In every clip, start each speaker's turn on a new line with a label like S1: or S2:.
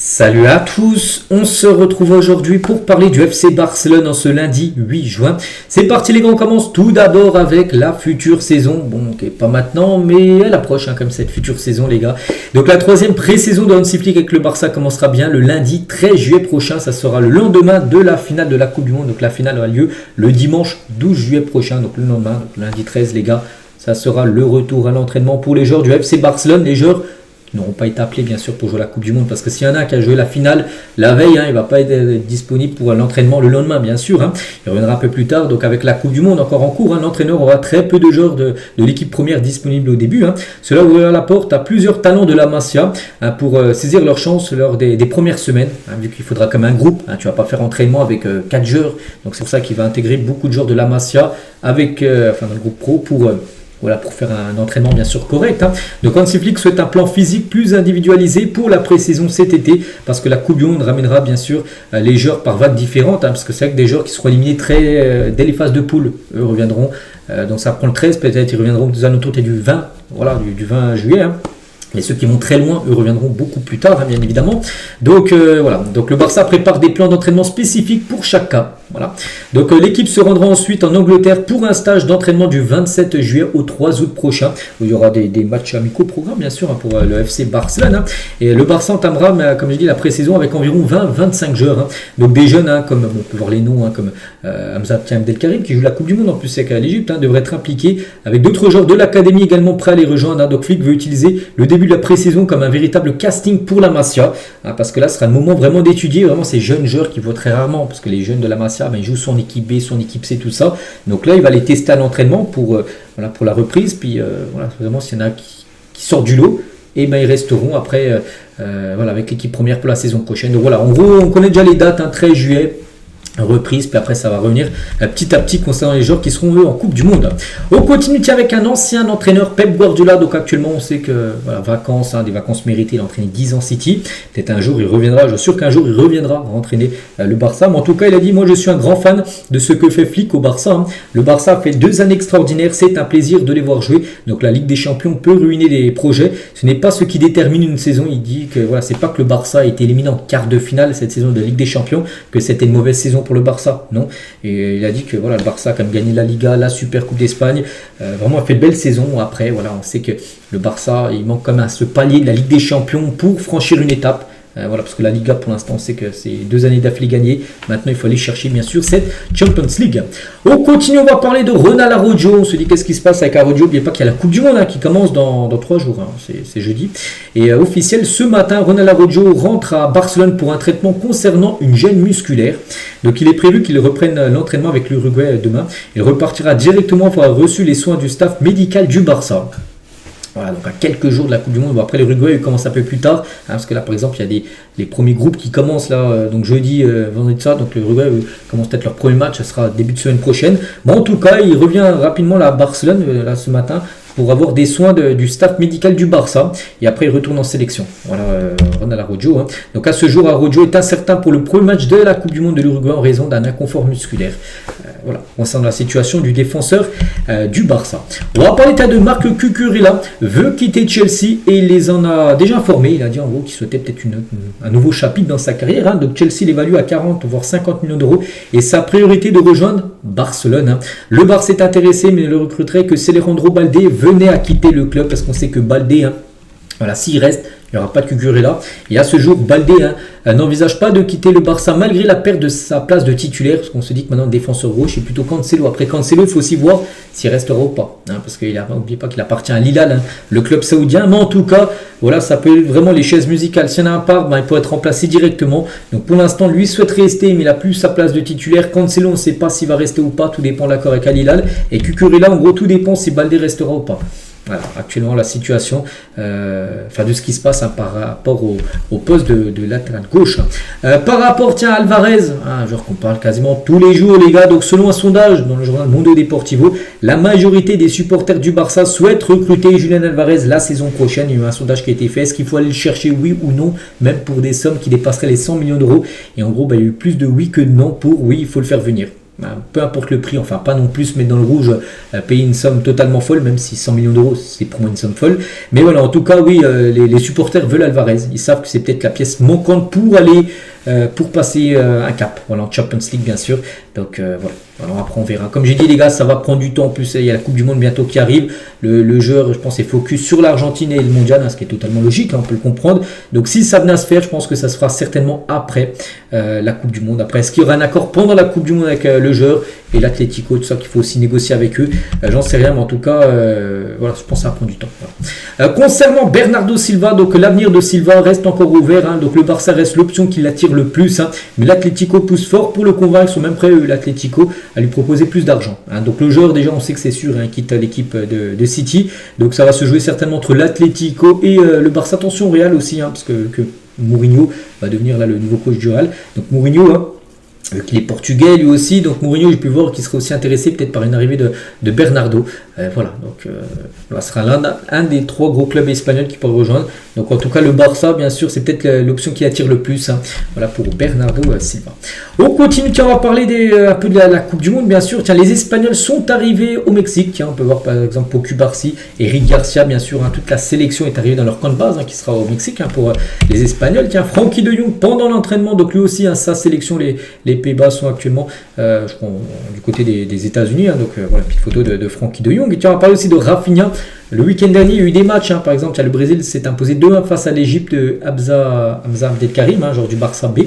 S1: Salut à tous, on se retrouve aujourd'hui pour parler du FC Barcelone en ce lundi 8 juin. C'est parti les gars, on commence tout d'abord avec la future saison. Bon, ok, pas maintenant, mais elle approche comme cette future saison les gars. Donc la troisième pré-saison de Hansi Flick avec le Barça commencera bien le lundi 13 juillet prochain. Ça sera le lendemain de la finale de la Coupe du Monde. Donc la finale aura lieu le dimanche 12 juillet prochain, donc le lendemain, donc lundi 13 les gars. Ça sera le retour à l'entraînement pour les joueurs du FC Barcelone. Les joueurs n'auront pas été appelés bien sûr pour jouer la Coupe du Monde, parce que s'il y en a qui a joué la finale la veille, il ne va pas être disponible pour l'entraînement le lendemain bien sûr. Il reviendra un peu plus tard, donc avec la Coupe du Monde encore en cours, l'entraîneur aura très peu de joueurs de l'équipe première disponibles au début. Cela ouvrira la porte à plusieurs talents de la Masia pour saisir leur chance lors des premières semaines, vu qu'il faudra comme un groupe, tu ne vas pas faire entraînement avec 4 joueurs, donc c'est pour ça qu'il va intégrer beaucoup de joueurs de la Masia avec, dans le groupe pro pour faire un entraînement bien sûr correct. Donc Hansi Flick souhaite un plan physique plus individualisé pour la pré-saison cet été, parce que la Coupe du Monde ramènera bien sûr les joueurs par vagues différentes, parce que c'est vrai que des joueurs qui seront éliminés dès les phases de poule, eux reviendront, donc ça prend le 13 peut-être, ils reviendront aux alentours du 20, du 20 juillet. Et ceux qui vont très loin, eux reviendront beaucoup plus tard, bien évidemment. Donc voilà. Donc le Barça prépare des plans d'entraînement spécifiques pour chaque cas. Voilà. Donc l'équipe se rendra ensuite en Angleterre pour un stage d'entraînement du 27 juillet au 3 août prochain, où il y aura des matchs amicaux au programme, bien sûr, pour le FC Barcelone. Et le Barça entamera, comme je dis, la pré-saison avec environ 20-25 joueurs. Donc des jeunes, comme on peut voir les noms, comme Hamza Abdelkarim, qui joue la Coupe du Monde en plus avec l'Égypte, devrait être impliqué, avec d'autres joueurs de l'académie également prêts à les rejoindre. Donc Flick veut utiliser le début de la pré-saison comme un véritable casting pour la Masia, parce que là ce sera le moment vraiment d'étudier vraiment ces jeunes joueurs qui voient très rarement, parce que les jeunes de la Masia ils jouent son équipe B, son équipe C, tout ça. Donc là il va les tester à l'entraînement pour la reprise, puis vraiment s'il y en a qui sortent du lot, et ils resteront après avec l'équipe première pour la saison prochaine. Donc voilà, en gros on connaît déjà les dates, 13 juillet reprise, puis après ça va revenir petit à petit concernant les joueurs qui seront eux en Coupe du Monde. On continue avec un ancien entraîneur, Pep Guardiola. Donc actuellement on sait que vacances, des vacances méritées, il a entraîné 10 ans City, peut-être un jour il reviendra, je suis sûr qu'un jour il reviendra entraîner le Barça, mais en tout cas il a dit: moi je suis un grand fan de ce que fait Flick au Barça. Le Barça a fait 2 années extraordinaires, c'est un plaisir de les voir jouer. Donc la Ligue des Champions peut ruiner des projets, ce n'est pas ce qui détermine une saison. Il dit que c'est pas que le Barça a été éliminé en quart de finale cette saison de Ligue des Champions que c'était une mauvaise saison pour le Barça, non. Et il a dit que le Barça a quand même gagné la Liga, la Super Coupe d'Espagne, vraiment a fait de belles saisons. Après on sait que le Barça il manque quand même à ce palier de la Ligue des Champions pour franchir une étape. Parce que la Liga pour l'instant on sait que c'est 2 années d'affilée gagnées. Maintenant il faut aller chercher bien sûr cette Champions League. On continue, on va parler de Ronald Araujo. On se dit qu'est-ce qui se passe avec Araujo. N'oubliez pas qu'il y a la Coupe du Monde qui commence dans 3 jours, c'est jeudi. Et officiel ce matin, Ronald Araujo rentre à Barcelone pour un traitement concernant une gêne musculaire. Donc il est prévu qu'il reprenne l'entraînement avec l'Uruguay demain. Il repartira directement pour avoir reçu les soins du staff médical du Barça. Voilà, donc à quelques jours de la Coupe du Monde. Bon, après l'Uruguay commence un peu plus tard, parce que là par exemple il y a les premiers groupes qui commencent là, donc jeudi, vendredi ça, donc l'Uruguay commence peut-être leur premier match, ça sera début de semaine prochaine. Bon, en tout cas il revient rapidement là, à Barcelone là, ce matin, pour avoir des soins du staff médical du Barça, et après il retourne en sélection. Voilà, Ronald Araujo. Donc à ce jour, Araujo est incertain pour le premier match de la Coupe du Monde de l'Uruguay en raison d'un inconfort musculaire. Voilà, concernant la situation du défenseur du Barça. On va parler de Marc Cucurella, veut quitter Chelsea et il les en a déjà informés. Il a dit en gros qu'il souhaitait peut-être un nouveau chapitre dans sa carrière. Donc Chelsea l'évalue à 40 voire 50 millions d'euros et sa priorité de rejoindre Barcelone. Le Barça est intéressé mais ne le recruterait que si Alejandro Balde venait à quitter le club, parce qu'on sait que Balde, s'il reste, il n'y aura pas de Cucurella. Et à ce jour, Balde n'envisage pas de quitter le Barça malgré la perte de sa place de titulaire, parce qu'on se dit que maintenant le défenseur gauche est plutôt Cancelo. Après Cancelo, il faut aussi voir s'il restera ou pas, parce qu'il n'oublie pas qu'il appartient à Hilal, le club saoudien. Mais en tout cas, ça peut être vraiment les chaises musicales. S'il y en a un part, il peut être remplacé directement. Donc pour l'instant, lui souhaite rester, mais il n'a plus sa place de titulaire. Cancelo, on ne sait pas s'il va rester ou pas, tout dépend de l'accord avec Al Hilal. Et Cucurella, en gros, tout dépend si Balde restera ou pas. Voilà, actuellement la situation de ce qui se passe par rapport au poste de latéral gauche. Par rapport à Alvarez, un joueur qu'on parle quasiment tous les jours les gars. Donc selon un sondage dans le journal Mundo Deportivo, la majorité des supporters du Barça souhaitent recruter Julián Alvarez la saison prochaine. Il y a eu un sondage qui a été fait, est-ce qu'il faut aller le chercher, oui ou non, même pour des sommes qui dépasseraient les 100 millions d'euros. Et en gros il y a eu plus de oui que de non pour oui, il faut le faire venir. peu importe le prix, enfin pas non plus mettre dans le rouge, payer une somme totalement folle, même si 100 millions d'euros c'est pour moi une somme folle. Mais voilà, en tout cas, oui, les supporters veulent Alvarez. Ils savent que c'est peut-être la pièce manquante pour aller, pour passer un cap. Voilà, en Champions League bien sûr. Donc voilà. Alors après on verra. Comme j'ai dit les gars, ça va prendre du temps. En plus il y a la Coupe du Monde bientôt qui arrive. Le joueur, je pense, est focus sur l'Argentine et le Mondial, ce qui est totalement logique, on peut le comprendre. Donc si ça venait à se faire, je pense que ça se fera certainement après la Coupe du Monde. Après, est-ce qu'il y aura un accord pendant la Coupe du Monde avec le joueur et l'Atlético, tout ça qu'il faut aussi négocier avec eux, j'en sais rien, mais en tout cas, voilà, je pense que ça va prendre du temps. Voilà. Concernant Bernardo Silva, donc l'avenir de Silva reste encore ouvert. Donc le Barça reste l'option qui l'attire le plus, mais l'Atlético pousse fort pour le convaincre. Ils sont même prêts, l'Atlético, à lui proposer plus d'argent. Donc le joueur, déjà, on sait que c'est sûr, il quitte l'équipe de City. Donc ça va se jouer certainement entre l'Atlético et le Barça. Attention au Real aussi, parce que Mourinho va devenir là le nouveau coach du Real. Donc Mourinho, qu'il est portugais lui aussi, donc Mourinho, j'ai pu voir qu'il serait aussi intéressé peut-être par une arrivée de Bernardo. Voilà, donc ce sera un des 3 gros clubs espagnols qui pourraient rejoindre. Donc en tout cas le Barça, bien sûr, c'est peut-être l'option qui attire le plus. Voilà pour Bernardo Silva. On continue, tiens, on va parler un peu de la Coupe du Monde, bien sûr. Tiens, les Espagnols sont arrivés au Mexique. Tiens, on peut voir par exemple Pau Cubarsí, Eric Garcia, bien sûr. Toute la sélection est arrivée dans leur camp de base, qui sera au Mexique pour les Espagnols. Tiens, Frankie de Jong pendant l'entraînement, donc lui aussi, sa sélection, les Pays-Bas sont actuellement je crois, du côté des États-Unis. Donc voilà, petite photo de Frankie de Jong. Et tiens, on va parler aussi de Rafinha. Le week-end dernier, il y a eu des matchs. Par exemple, le Brésil s'est imposé 2-1 face à l'Égypte de Hamza Abdelkarim, genre du Barça B.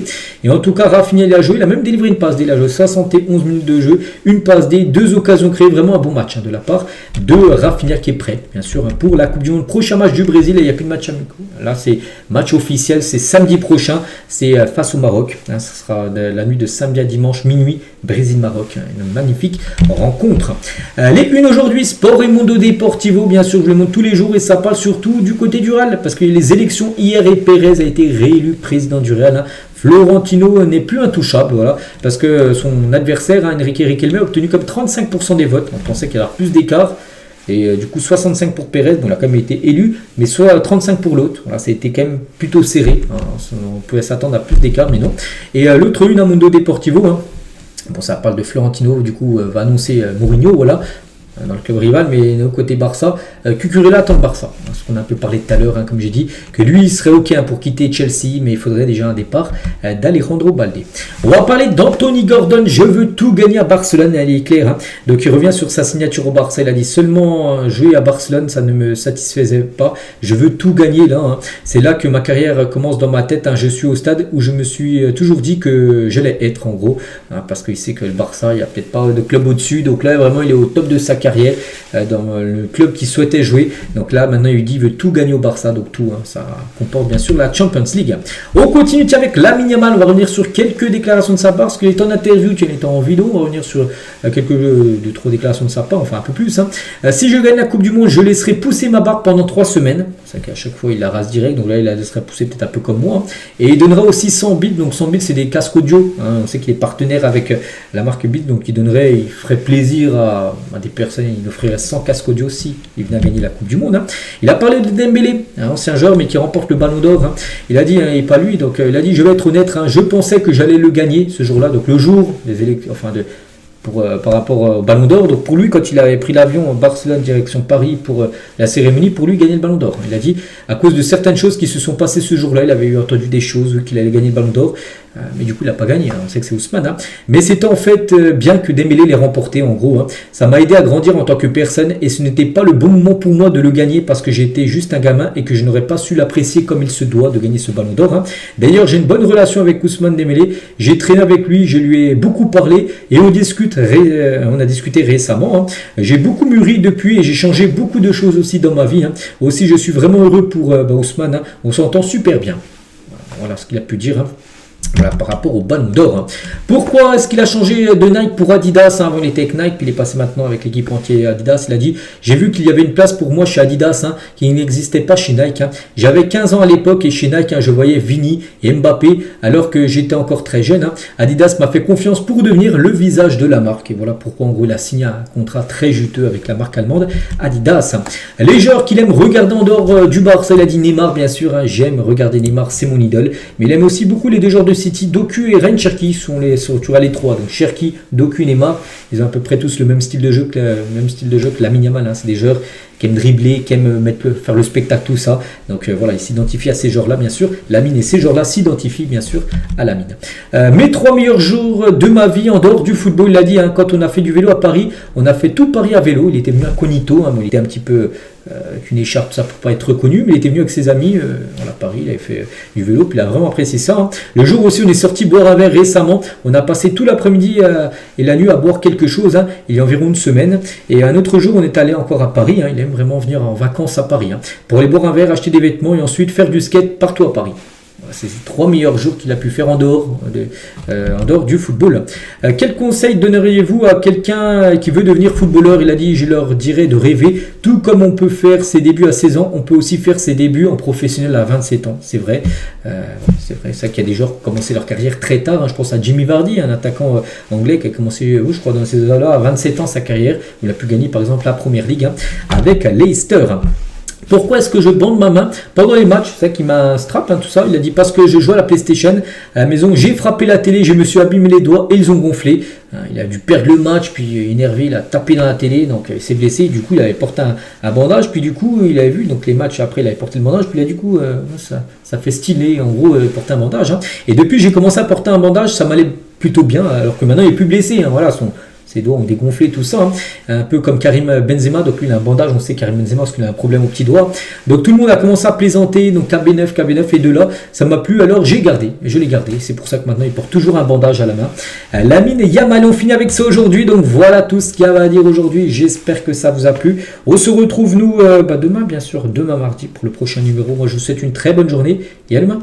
S1: Et en tout cas, Rafinha, il a joué. Il a même délivré une passe D. Il a joué 71 minutes de jeu, une passe D, 2 occasions créées. Vraiment un bon match de la part de Rafinha qui est prêt, bien sûr, pour la Coupe du Monde. Prochain match du Brésil. Il n'y a plus de match amicaux. Là, c'est match officiel. C'est samedi prochain. C'est face au Maroc. Ce sera la nuit de samedi à dimanche, minuit, Brésil-Maroc. Une magnifique rencontre. Les unes aujourd'hui, Sport et Mundo Deportivo, bien sûr. Je le montre tous les jours et ça parle surtout du côté du Real parce que les élections hier et Pérez a été réélu président du Real. Florentino n'est plus intouchable, voilà, parce que son adversaire, Enrique Riquelme, a obtenu comme 35% des votes. On pensait qu'il y avait plus d'écart. Et du coup 65 pour Pérez, bon, il a quand même été élu, mais soit 35 pour l'autre. Voilà, ça a été quand même plutôt serré. On pouvait s'attendre à plus d'écart, mais non. Et l'autre une à Mundo Deportivo. Bon, ça parle de Florentino, du coup, va annoncer Mourinho, voilà, dans le club rival, mais côté Barça, Cucurella attend le Barça, ce qu'on a un peu parlé tout à l'heure, comme j'ai dit, que lui il serait ok pour quitter Chelsea, mais il faudrait déjà un départ d'Alejandro Balde. On va parler d'Anthony Gordon. Je veux tout gagner à Barcelone, elle est claire, donc il revient sur sa signature au Barça. Il a dit seulement jouer à Barcelone, ça ne me satisfaisait pas, je veux tout gagner là, c'est là que ma carrière commence dans ma tête, je suis au stade où je me suis toujours dit que j'allais être, en gros, parce qu'il sait que le Barça, il n'y a peut-être pas de club au-dessus, donc là vraiment il est au top de sa carrière dans le club qu'il souhaitait jouer. Donc là maintenant il dit il veut tout gagner au Barça, donc tout, ça comporte bien sûr la Champions League. On continue avec Lamine Yamal. On va revenir sur quelques déclarations de sa part, parce qu'il est en interview, qu'il est en vidéo. On va revenir sur quelques de trop déclarations de sa part, enfin un peu plus. Si je gagne la Coupe du Monde, je laisserai pousser ma barbe pendant 3 semaines. C'est qu'à chaque fois il la rase direct, donc là il la laisserait pousser peut-être un peu comme moi. Et il donnera aussi 100 bits, donc 100 bits c'est des casques audio. On sait qu'il est partenaire avec la marque Bit, donc il ferait plaisir à des personnes. Il offrirait 100 casques audio si il venait à gagner la Coupe du Monde. Il a parlé de Dembélé, un ancien joueur mais qui remporte le Ballon d'Or. Il a dit, et pas lui, donc il a dit je vais être honnête, je pensais que j'allais le gagner ce jour-là, donc le jour des élections, par rapport au Ballon d'Or. Donc pour lui, quand il avait pris l'avion Barcelone direction Paris pour la cérémonie, pour lui gagner le Ballon d'Or. Il a dit à cause de certaines choses qui se sont passées ce jour-là, il avait entendu des choses qu'il allait gagner le Ballon d'Or. Mais du coup il n'a pas gagné, on sait que c'est Ousmane, mais c'était en fait bien que Dembélé l'ait remporté, en gros, ça m'a aidé à grandir en tant que personne, et ce n'était pas le bon moment pour moi de le gagner parce que j'étais juste un gamin et que je n'aurais pas su l'apprécier comme il se doit de gagner ce Ballon d'Or. D'ailleurs j'ai une bonne relation avec Ousmane Dembélé, j'ai traîné avec lui, je lui ai beaucoup parlé et on a discuté récemment. J'ai beaucoup mûri depuis et j'ai changé beaucoup de choses aussi dans ma vie. Aussi je suis vraiment heureux pour Ousmane, on s'entend super bien. Voilà ce qu'il a pu dire. Voilà, par rapport au Ballon d'Or. Pourquoi est-ce qu'il a changé de Nike pour Adidas? Avant il était avec Nike, puis il est passé maintenant avec l'équipe entière Adidas. Il a dit j'ai vu qu'il y avait une place pour moi chez Adidas qui n'existait pas chez Nike. J'avais 15 ans à l'époque et chez Nike je voyais Vini et Mbappé alors que j'étais encore très jeune. Adidas m'a fait confiance pour devenir le visage de la marque. Et voilà pourquoi en gros il a signé un contrat très juteux avec la marque allemande Adidas. Les joueurs qu'il aime regarder en dehors du Barça, il a dit Neymar bien sûr. J'aime regarder Neymar, c'est mon idole. Mais il aime aussi beaucoup les deux joueurs de City, Doku et Ryan Cherki tu vois les trois. Donc Cherki, Doku, Neymar, ils ont à peu près tous le même style de jeu que Lamine Yamal. C'est des joueurs qui aiment dribbler, qui aiment faire le spectacle, tout ça. Donc voilà, ils s'identifient à ces joueurs-là, bien sûr. Lamine et ces joueurs-là s'identifient, bien sûr, à Lamine. Mes 3 meilleurs jours de ma vie en dehors du football, il a dit, quand on a fait du vélo à Paris, on a fait tout Paris à vélo. Il était venu incognito, il était un petit peu avec une écharpe, ça pour pas être reconnu, mais il était venu avec ses amis à Paris, il avait fait du vélo, puis il a vraiment apprécié ça. Le jour aussi, on est sorti boire un verre récemment. On a passé tout l'après-midi et la nuit à boire quelque chose, il y a environ une semaine. Et un autre jour, on est allé encore à Paris, il aime vraiment venir en vacances à Paris, pour aller boire un verre, acheter des vêtements et ensuite faire du skate partout à Paris. C'est les 3 meilleurs jours qu'il a pu faire en dehors du football. Quel conseil donneriez-vous à quelqu'un qui veut devenir footballeur? Il a dit, je leur dirais de rêver. Tout comme on peut faire ses débuts à 16 ans, on peut aussi faire ses débuts en professionnel à 27 ans. C'est vrai. C'est vrai, ça qu'il y a des joueurs qui ont commencé leur carrière très tard. Je pense à Jimmy Vardy, un attaquant anglais qui a commencé, je crois, dans ces années-là, à 27 ans sa carrière. Il a pu gagner, par exemple, la Première Ligue avec Leicester. Pourquoi est-ce que je bande ma main pendant les matchs? C'est ça qui m'a strap, tout ça. Il a dit parce que je joue à la PlayStation à la maison, j'ai frappé la télé, je me suis abîmé les doigts et ils ont gonflé. Il a dû perdre le match, puis énervé, il a tapé dans la télé, donc il s'est blessé. Du coup, il avait porté un bandage, puis du coup, il avait vu donc les matchs après, il avait porté le bandage, puis là, du coup, ça fait stylé, en gros, porter un bandage. Et depuis, j'ai commencé à porter un bandage, ça m'allait plutôt bien, alors que maintenant, il est plus blessé. Voilà, ses doigts ont dégonflé, tout ça. Un peu comme Karim Benzema. Donc lui, il a un bandage. On sait Karim Benzema parce qu'il a un problème au petit doigt. Donc tout le monde a commencé à plaisanter. Donc KB9 et de là, ça m'a plu. Alors j'ai gardé. Je l'ai gardé. C'est pour ça que maintenant, il porte toujours un bandage à la main. Lamine et Yamal, on finit avec ça aujourd'hui. Donc voilà tout ce qu'il y avait à dire aujourd'hui. J'espère que ça vous a plu. On se retrouve, nous, demain, bien sûr. Demain, mardi, pour le prochain numéro. Moi, je vous souhaite une très bonne journée. Et à demain.